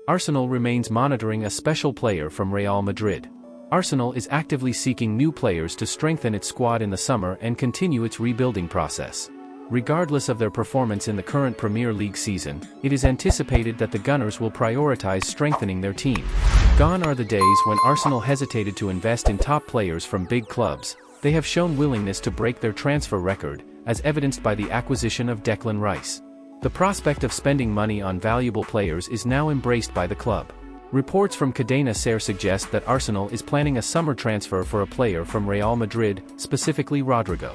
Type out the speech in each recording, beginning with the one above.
Arsenal remains monitoring a special player from Real Madrid. Arsenal is actively seeking new players to strengthen its squad in the summer and continue its rebuilding process. Regardless of their performance in the current Premier League season, it is anticipated that the Gunners will prioritize strengthening their team. Gone are the days when Arsenal hesitated to invest in top players from big clubs. They have shown willingness to break their transfer record, as evidenced by the acquisition of Declan Rice. The prospect of spending money on valuable players is now embraced by the club. Reports from Cadena SER suggest that Arsenal is planning a summer transfer for a player from Real Madrid, specifically Rodrigo.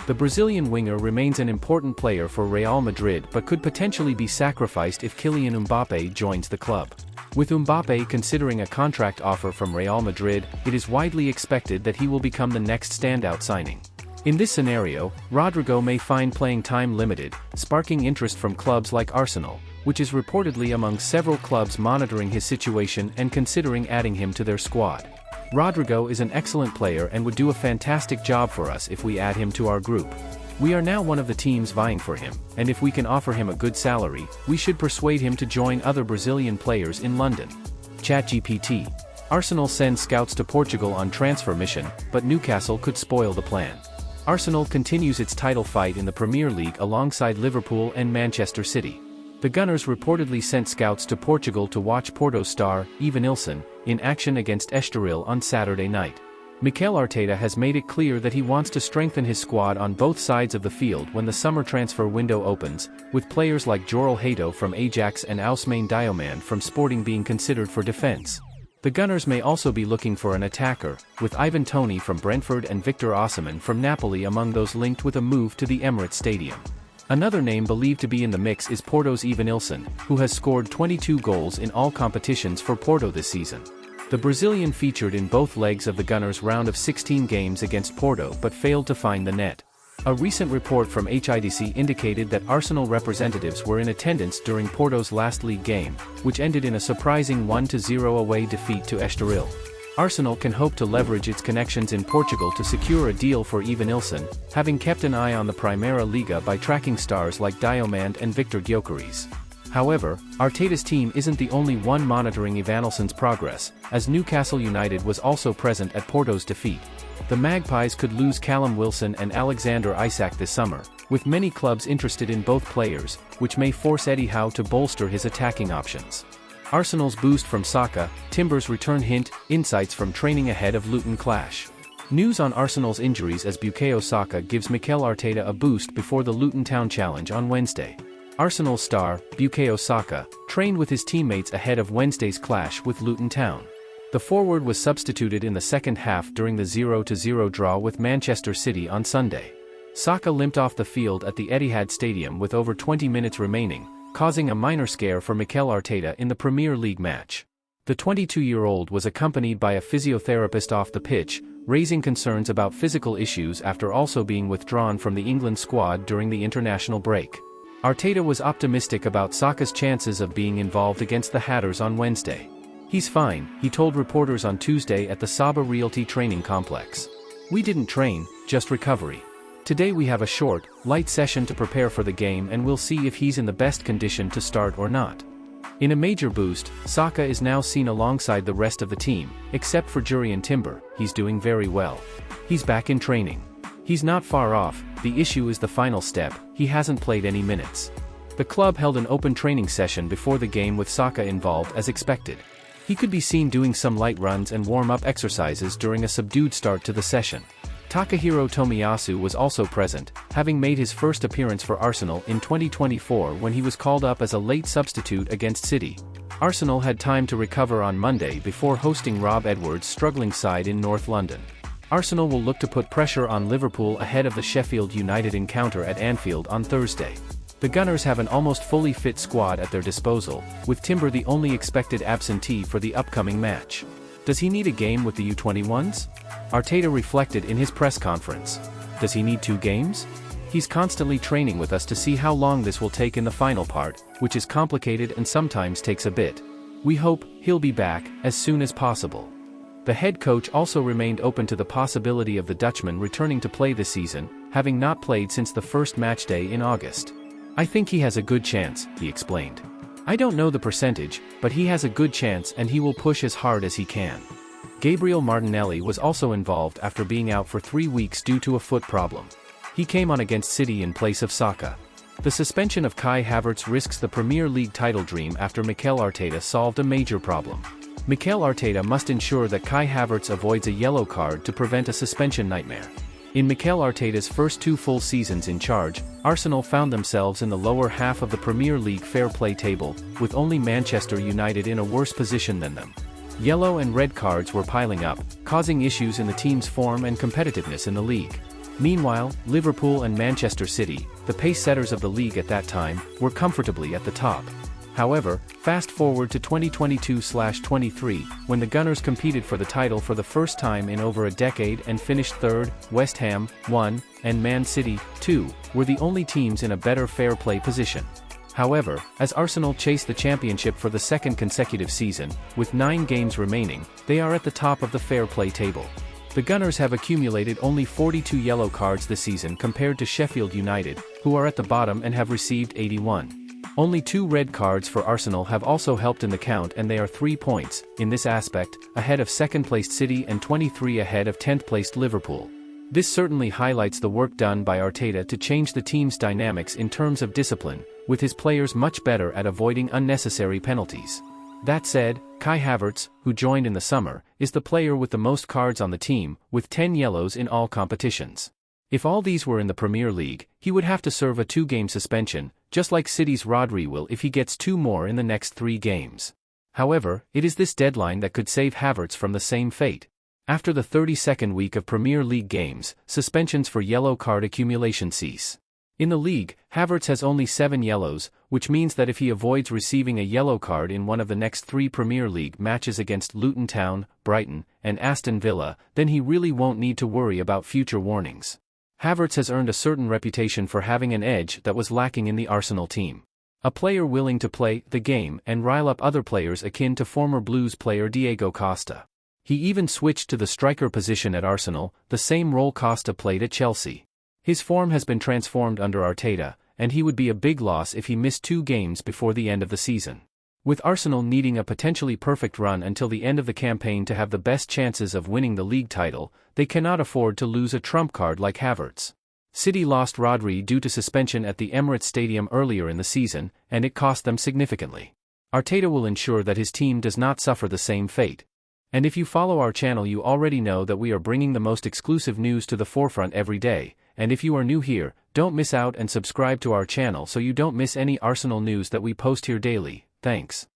The Brazilian winger remains an important player for Real Madrid but could potentially be sacrificed if Kylian Mbappé joins the club. With Mbappé considering a contract offer from Real Madrid, it is widely expected that he will become the next standout signing. In this scenario, Rodrigo may find playing time limited, sparking interest from clubs like Arsenal, which is reportedly among several clubs monitoring his situation and considering adding him to their squad. Rodrigo is an excellent player and would do a fantastic job for us if we add him to our group. We are now one of the teams vying for him, and if we can offer him a good salary, we should persuade him to join other Brazilian players in London. ChatGPT. Arsenal sends scouts to Portugal on transfer mission, but Newcastle could spoil the plan. Arsenal continues its title fight in the Premier League alongside Liverpool and Manchester City. The Gunners reportedly sent scouts to Portugal to watch Porto star, Evanilson, in action against Estoril on Saturday night. Mikel Arteta has made it clear that he wants to strengthen his squad on both sides of the field when the summer transfer window opens, with players like Joral Hato from Ajax and Ousmane Diomande from Sporting being considered for defence. The Gunners may also be looking for an attacker, with Ivan Toney from Brentford and Victor Osimhen from Napoli among those linked with a move to the Emirates Stadium. Another name believed to be in the mix is Porto's Evanilson, who has scored 22 goals in all competitions for Porto this season. The Brazilian featured in both legs of the Gunners' round of 16 games against Porto but failed to find the net. A recent report from HIDC indicated that Arsenal representatives were in attendance during Porto's last league game, which ended in a surprising 1-0 away defeat to Estoril. Arsenal can hope to leverage its connections in Portugal to secure a deal for Evanilson, having kept an eye on the Primeira Liga by tracking stars like Diomande and Victor Gyökeres. However, Arteta's team isn't the only one monitoring Evanilson's progress, as Newcastle United was also present at Porto's defeat. The Magpies could lose Callum Wilson and Alexander Isak this summer, with many clubs interested in both players, which may force Eddie Howe to bolster his attacking options. Arsenal's boost from Saka, Timber's return hint, insights from training ahead of Luton clash. News on Arsenal's injuries as Bukayo Saka gives Mikel Arteta a boost before the Luton Town Challenge on Wednesday. Arsenal star, Bukayo Saka, trained with his teammates ahead of Wednesday's clash with Luton Town. The forward was substituted in the second half during the 0-0 draw with Manchester City on Sunday. Saka limped off the field at the Etihad Stadium with over 20 minutes remaining, causing a minor scare for Mikel Arteta in the Premier League match. The 22-year-old was accompanied by a physiotherapist off the pitch, raising concerns about physical issues after also being withdrawn from the England squad during the international break. Arteta was optimistic about Saka's chances of being involved against the Hatters on Wednesday. "He's fine," he told reporters on Tuesday at the Saba Realty Training Complex. "We didn't train, just recovery. Today we have a short, light session to prepare for the game and we'll see if he's in the best condition to start or not." In a major boost, Saka is now seen alongside the rest of the team, except for Jurrien Timber. He's doing very well. He's back in training. He's not far off, the issue is the final step, he hasn't played any minutes. The club held an open training session before the game with Saka involved as expected. He could be seen doing some light runs and warm-up exercises during a subdued start to the session. Takahiro Tomiyasu was also present, having made his first appearance for Arsenal in 2024 when he was called up as a late substitute against City. Arsenal had time to recover on Monday before hosting Rob Edwards' struggling side in North London. Arsenal will look to put pressure on Liverpool ahead of the Sheffield United encounter at Anfield on Thursday. The Gunners have an almost fully fit squad at their disposal, with Timber the only expected absentee for the upcoming match. Does he need a game with the U21s? Arteta reflected in his press conference. Does he need 2 games? He's constantly training with us to see how long this will take in the final part, which is complicated and sometimes takes a bit. We hope he'll be back as soon as possible. The head coach also remained open to the possibility of the Dutchman returning to play this season, having not played since the first match day in August. "I think he has a good chance," he explained. I don't know the percentage, but he has a good chance and he will push as hard as he can. Gabriel Martinelli was also involved after being out for 3 weeks due to a foot problem. He came on against City in place of Saka. The suspension of Kai Havertz risks the Premier League title dream after Mikel Arteta solved a major problem. Mikel Arteta must ensure that Kai Havertz avoids a yellow card to prevent a suspension nightmare. In Mikel Arteta's first 2 full seasons in charge, Arsenal found themselves in the lower half of the Premier League fair play table, with only Manchester United in a worse position than them. Yellow and red cards were piling up, causing issues in the team's form and competitiveness in the league. Meanwhile, Liverpool and Manchester City, the pace setters of the league at that time, were comfortably at the top. However, fast forward to 2022/23, when the Gunners competed for the title for the first time in over a decade and finished third. West Ham, 1, and Man City, 2, were the only teams in a better fair play position. However, as Arsenal chase the championship for the second consecutive season, with 9 games remaining, they are at the top of the fair play table. The Gunners have accumulated only 42 yellow cards this season compared to Sheffield United, who are at the bottom and have received 81. Only 2 red cards for Arsenal have also helped in the count, and they are 3 points, in this aspect, ahead of second-placed City and 23 ahead of 10th-placed Liverpool. This certainly highlights the work done by Arteta to change the team's dynamics in terms of discipline, with his players much better at avoiding unnecessary penalties. That said, Kai Havertz, who joined in the summer, is the player with the most cards on the team, with 10 yellows in all competitions. If all these were in the Premier League, he would have to serve a 2-game suspension, just like City's Rodri will if he gets 2 more in the next 3 games. However, it is this deadline that could save Havertz from the same fate. After the 32nd week of Premier League games, suspensions for yellow card accumulation cease. In the league, Havertz has only 7 yellows, which means that if he avoids receiving a yellow card in one of the next 3 Premier League matches against Luton Town, Brighton, and Aston Villa, then he really won't need to worry about future warnings. Havertz has earned a certain reputation for having an edge that was lacking in the Arsenal team. A player willing to play the game and rile up other players, akin to former Blues player Diego Costa. He even switched to the striker position at Arsenal, the same role Costa played at Chelsea. His form has been transformed under Arteta, and he would be a big loss if he missed 2 games before the end of the season. With Arsenal needing a potentially perfect run until the end of the campaign to have the best chances of winning the league title, they cannot afford to lose a trump card like Havertz. City lost Rodri due to suspension at the Emirates Stadium earlier in the season, and it cost them significantly. Arteta will ensure that his team does not suffer the same fate. And if you follow our channel, you already know that we are bringing the most exclusive news to the forefront every day, and if you are new here, don't miss out and subscribe to our channel so you don't miss any Arsenal news that we post here daily. Thanks.